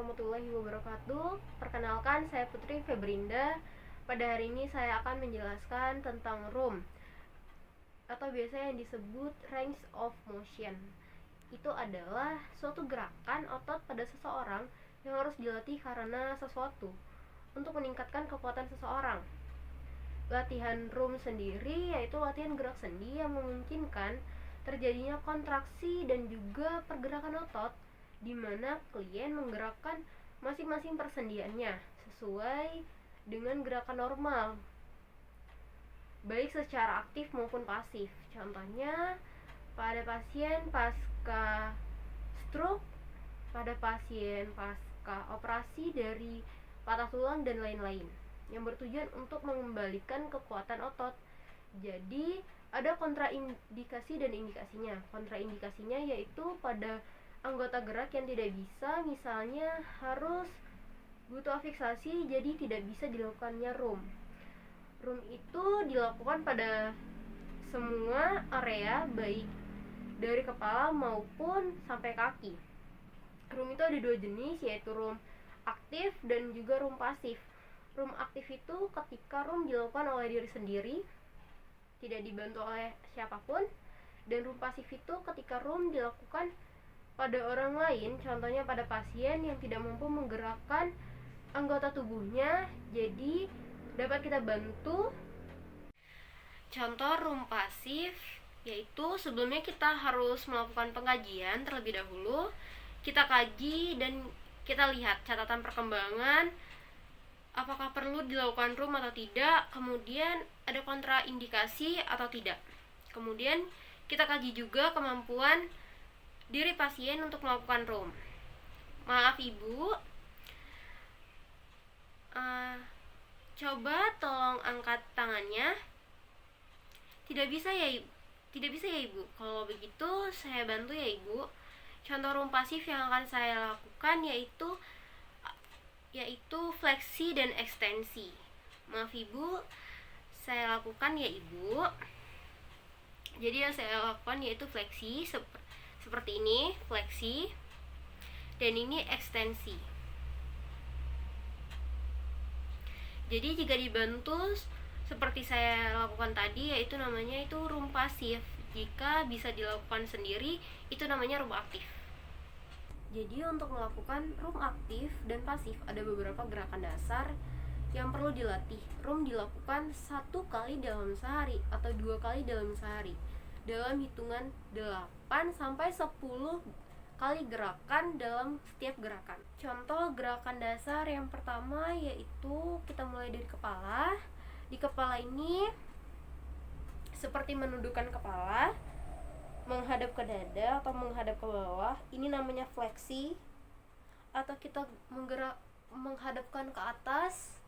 warahmatullahi wabarakatuh. Perkenalkan, saya Putri Febrinda. Pada hari ini saya akan menjelaskan tentang room atau biasanya yang disebut range of motion. Itu adalah suatu gerakan otot pada seseorang yang harus dilatih karena sesuatu untuk meningkatkan kekuatan seseorang. Latihan room sendiri yaitu latihan gerak sendi yang memungkinkan terjadinya kontraksi dan juga pergerakan otot di mana klien menggerakkan masing-masing persendiannya sesuai dengan gerakan normal, baik secara aktif maupun pasif. Contohnya pada pasien pasca stroke, pada pasien pasca operasi dari patah tulang dan lain-lain, yang bertujuan untuk mengembalikan kekuatan otot. Jadi ada kontraindikasi dan indikasinya. Kontraindikasinya yaitu pada anggota gerak yang tidak bisa, misalnya harus butuh fiksasi, jadi tidak bisa dilakukannya room. Room itu dilakukan pada semua area, baik dari kepala maupun sampai kaki. Room itu ada dua jenis, yaitu room aktif dan juga room pasif. Room aktif itu ketika room dilakukan oleh diri sendiri, tidak dibantu oleh siapapun. Dan room pasif itu ketika room dilakukan pada orang lain, contohnya pada pasien yang tidak mampu menggerakkan anggota tubuhnya, jadi dapat kita bantu. Contoh room pasif yaitu sebelumnya kita harus melakukan pengkajian terlebih dahulu. Kita kaji dan kita lihat catatan perkembangan, apakah perlu dilakukan room atau tidak, kemudian ada kontraindikasi atau tidak. Kemudian kita kaji juga kemampuan diri pasien untuk melakukan room. Maaf Ibu, coba tolong angkat tangannya. Tidak bisa ya Ibu. Kalau begitu saya bantu ya Ibu. Contoh room pasif yang akan saya lakukan yaitu fleksi dan ekstensi. Maaf Ibu, saya lakukan ya Ibu. Jadi yang saya lakukan yaitu fleksi seperti ini, fleksi, dan ini ekstensi. Jadi jika dibantu seperti saya lakukan tadi, yaitu namanya itu room pasif. Jika bisa dilakukan sendiri, itu namanya room aktif. Jadi untuk melakukan room aktif dan pasif ada beberapa gerakan dasar yang perlu dilatih. Room dilakukan 1 kali dalam sehari atau 2 kali dalam sehari dalam hitungan 8 sampai 10 kali gerakan dalam setiap gerakan. Contoh gerakan dasar yang pertama yaitu kita mulai dari kepala. Di kepala ini seperti menundukkan kepala, menghadap ke dada atau menghadap ke bawah. Ini namanya fleksi. Atau kita menghadapkan ke atas.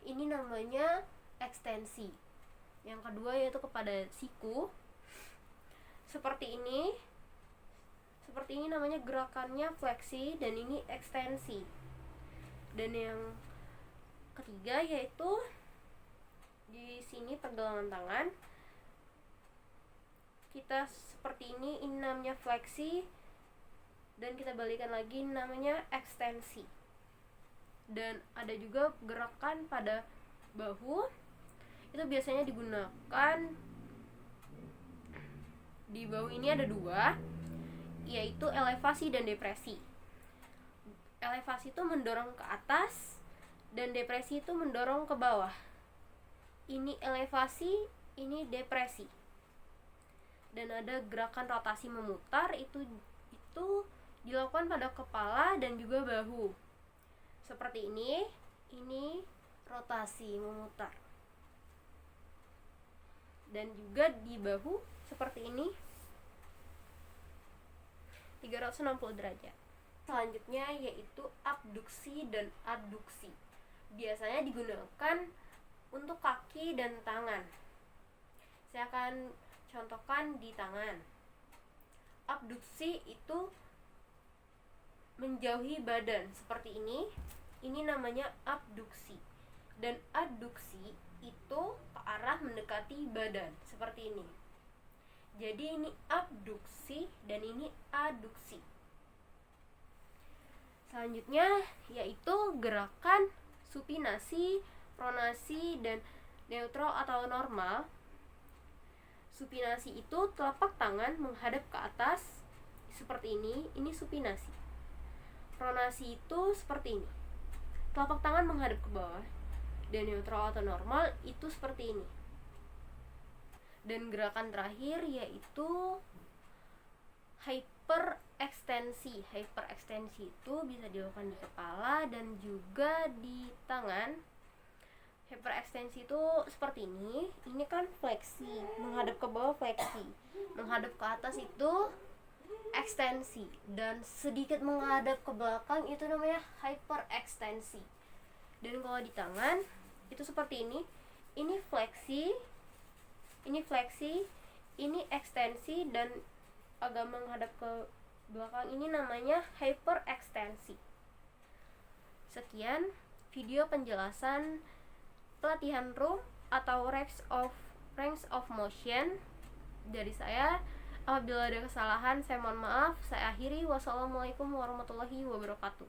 Ini namanya ekstensi. Yang kedua yaitu kepada siku. Seperti ini namanya gerakannya fleksi dan ini ekstensi. Dan yang ketiga yaitu di sini pergelangan tangan. Kita seperti ini namanya fleksi, dan kita balikan lagi namanya ekstensi. Dan ada juga gerakan pada bahu. Itu biasanya digunakan di bahu ini ada 2, yaitu elevasi dan depresi. Elevasi itu mendorong ke atas dan depresi itu mendorong ke bawah. Ini elevasi, ini depresi. Dan ada gerakan rotasi memutar, itu dilakukan pada kepala dan juga bahu. Seperti ini rotasi memutar. Dan juga di bahu seperti ini 360 derajat. Selanjutnya yaitu abduksi dan adduksi. Biasanya digunakan untuk kaki dan tangan. Saya akan contohkan di tangan. Abduksi itu menjauhi badan seperti ini. Ini namanya abduksi. Dan adduksi itu ke arah mendekati badan seperti ini. Jadi ini abduksi dan ini adduksi. Selanjutnya yaitu gerakan supinasi, pronasi, dan neutral atau normal. Supinasi itu telapak tangan menghadap ke atas seperti ini supinasi. Pronasi itu seperti ini, telapak tangan menghadap ke bawah. Dan neutral atau normal itu seperti ini. Dan gerakan terakhir yaitu hyperekstensi. Hyperekstensi itu bisa dilakukan di kepala dan juga di tangan. Hyperekstensi itu seperti ini. Ini kan fleksi, menghadap ke bawah fleksi, menghadap ke atas itu ekstensi, dan sedikit menghadap ke belakang itu namanya hyperekstensi. Dan kalau di tangan itu seperti ini fleksi, ini ekstensi, dan agak menghadap ke belakang ini namanya hyperekstensi. Sekian video penjelasan pelatihan room atau range of motion dari saya. Apabila ada kesalahan saya mohon maaf. Saya akhiri. Wassalamualaikum warahmatullahi wabarakatuh.